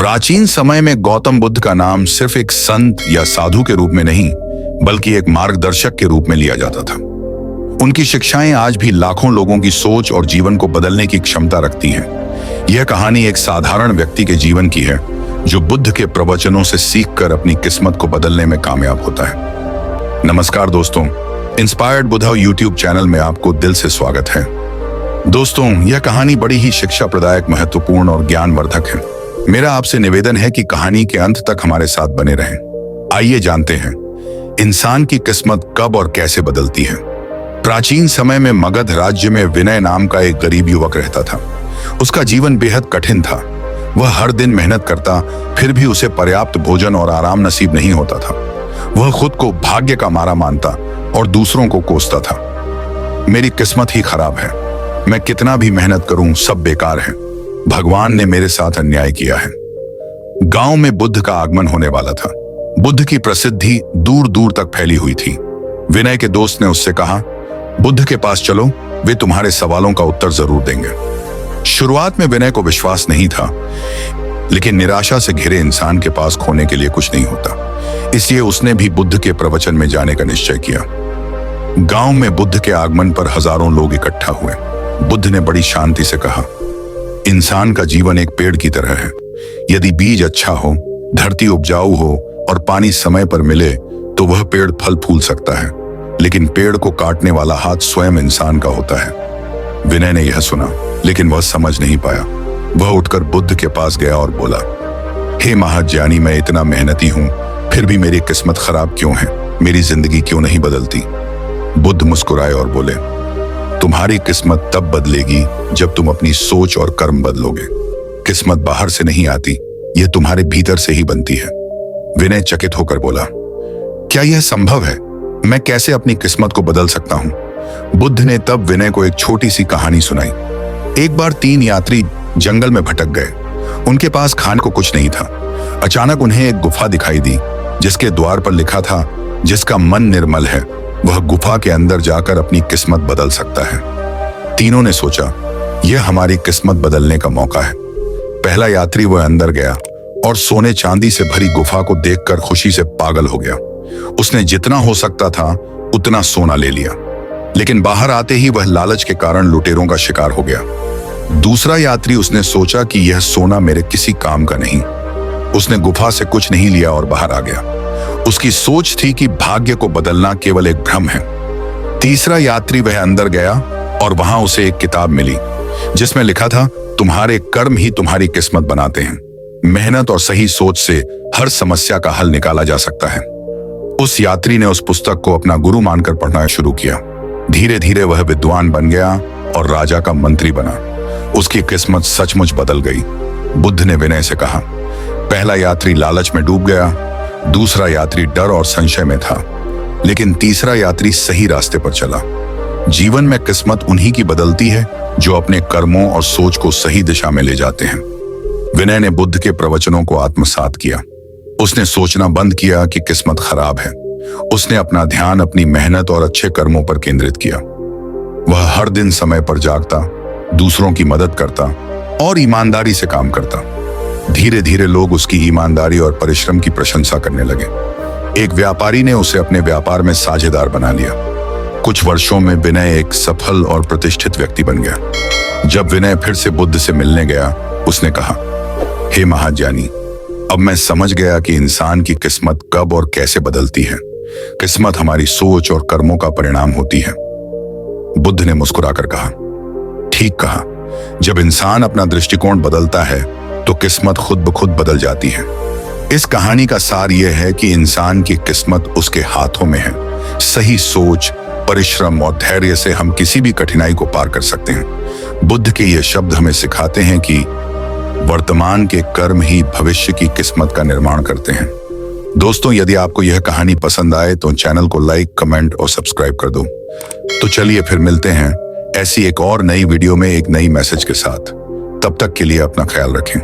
प्राचीन समय में गौतम बुद्ध का नाम सिर्फ एक संत या साधु के रूप में नहीं, बल्कि एक मार्गदर्शक के रूप में लिया जाता था। उनकी शिक्षाएं आज भी लाखों लोगों की सोच और जीवन को बदलने की क्षमता रखती हैं। यह कहानी एक साधारण व्यक्ति के जीवन की है, जो बुद्ध के प्रवचनों से सीखकर अपनी किस्मत को बदलने में कामयाब होता है। नमस्कार दोस्तों, इंस्पायर्ड बुद्धा यूट्यूब चैनल में आपको दिल से स्वागत है। दोस्तों, यह कहानी बड़ी ही शिक्षा प्रदायक, महत्वपूर्ण और ज्ञानवर्धक है। मेरा आपसे निवेदन है कि कहानी के अंत तक हमारे साथ बने रहें। आइए जानते हैं इंसान की किस्मत कब और कैसे बदलती है। प्राचीन समय में मगध राज्य में विनय नाम का एक गरीब युवक रहता था। उसका जीवन बेहद कठिन था। वह हर दिन मेहनत करता, फिर भी उसे पर्याप्त भोजन और आराम नसीब नहीं होता था। वह खुद को भाग्य का मारा मानता और दूसरों को कोसता था। मेरी किस्मत ही खराब है, मैं कितना भी मेहनत करूं सब बेकार है। भगवान ने मेरे साथ अन्याय किया है। गांव में बुद्ध का आगमन होने वाला था। बुद्ध की प्रसिद्धि दूर दूर तक फैली हुई थी। विनय के दोस्त ने उससे कहा, बुद्ध के पास चलो, वे तुम्हारे सवालों का उत्तर जरूर देंगे। शुरुआत में विनय को विश्वास नहीं था, लेकिन निराशा से घिरे इंसान के पास खोने के लिए कुछ नहीं होता। इसलिए उसने भी बुद्ध के प्रवचन में जाने का निश्चय किया। गांव में बुद्ध के आगमन पर हजारों लोग इकट्ठा हुए। बुद्ध ने बड़ी शांति से कहा, इंसान का जीवन एक पेड़ की तरह है। यदि बीज अच्छा हो, धरती उपजाऊ हो और पानी समय पर मिले तो वह पेड़ फल फूल सकता है, लेकिन पेड़ को काटने वाला हाथ स्वयं इंसान का होता है। विनय ने यह सुना, लेकिन वह समझ नहीं पाया। वह उठकर बुद्ध के पास गया और बोला, हे महाज्ञानी, मैं इतना मेहनती हूं, फिर भी मेरी किस्मत खराब क्यों है? मेरी जिंदगी क्यों नहीं बदलती? बुद्ध मुस्कुराए और बोले, तुम्हारी किस्मत तब बदलेगी जब तुम अपनी सोच और कर्म बदलोगे। किस्मत बाहर से नहीं आती, यह तुम्हारे भीतर से ही बनती है। विनय चकित होकर बोला, क्या यह संभव है? मैं कैसे अपनी किस्मत को बदल सकता हूं? बुद्ध ने तब विनय को एक छोटी सी कहानी सुनाई। एक बार 3 यात्री जंगल में भटक गए। उनके पास खाने को कुछ नहीं था। अचानक उन्हें एक गुफा दिखाई दी, जिसके द्वार पर लिखा था, जिसका मन निर्मल है वह गुफा के अंदर जाकर अपनी किस्मत बदल सकता है। तीनों ने सोचा, यह हमारी किस्मत बदलने का मौका है। पहला यात्री वह अंदर गया और सोने चांदी से भरी गुफा को देखकर खुशी से पागल हो गया। उसने जितना हो सकता था उतना सोना ले लिया, लेकिन बाहर आते ही वह लालच के कारण लुटेरों का शिकार हो गया। दूसरा यात्री, उसने सोचा कि यह सोना मेरे किसी काम का नहीं। उसने गुफा से कुछ नहीं लिया और बाहर आ गया। उसकी सोच थी कि भाग्य को बदलना केवल एक भ्रम है। तीसरा यात्री, वह अंदर गया और वहां उसे एक किताब मिली, जिसमें लिखा था, तुम्हारे कर्म ही तुम्हारी किस्मत बनाते हैं। मेहनत और सही सोच से हर समस्या का हल निकाला जा सकता है। उस यात्री ने उस पुस्तक को अपना गुरु मानकर पढ़ना शुरू किया। धीरे धीरे वह विद्वान बन गया और राजा का मंत्री बना। उसकी किस्मत सचमुच बदल गई। बुद्ध ने विनय से कहा, पहला यात्री लालच में डूब गया, दूसरा यात्री डर और संशय में था, लेकिन तीसरा यात्री सही रास्ते पर चला। जीवन में किस्मत उन्हीं की बदलती है जो अपने कर्मों और सोच को सही दिशा में ले जाते हैं। विनय ने बुद्ध के प्रवचनों को आत्मसात किया। उसने सोचना बंद किया कि किस्मत खराब है। उसने अपना ध्यान अपनी मेहनत और अच्छे कर्मों पर केंद्रित किया। वह हर दिन समय पर जागता, दूसरों की मदद करता और ईमानदारी से काम करता। धीरे धीरे लोग उसकी ईमानदारी और परिश्रम की प्रशंसा करने लगे। एक व्यापारी ने उसे अपने व्यापार में साझेदार बना लिया। कुछ वर्षों में विनय एक सफल और प्रतिष्ठित व्यक्ति बन गया। जब विनय फिर से बुद्ध से मिलने गया, उसने कहा, हे महाज्ञानी, अब मैं समझ गया कि इंसान की किस्मत कब और कैसे बदलती है। किस्मत हमारी सोच और कर्मों का परिणाम होती है। बुद्ध ने मुस्कुराकर कहा, ठीक कहा, जब इंसान अपना दृष्टिकोण बदलता है तो किस्मत खुद ब खुद बदल जाती है। इस कहानी का सार यह है कि इंसान की किस्मत उसके हाथों में है। सही सोच, परिश्रम और धैर्य से हम किसी भी कठिनाई को पार कर सकते हैं। बुद्ध के ये शब्द हमें सिखाते हैं कि वर्तमान के कर्म ही भविष्य की किस्मत का निर्माण करते हैं। दोस्तों, यदि आपको यह कहानी पसंद आए तो चैनल को लाइक, कमेंट और सब्सक्राइब कर दो। तो चलिए फिर मिलते हैं ऐसी एक और नई वीडियो में एक नई मैसेज के साथ। तब तक के लिए अपना ख्याल रखें।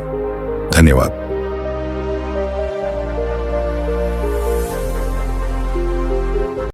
धन्यवाद।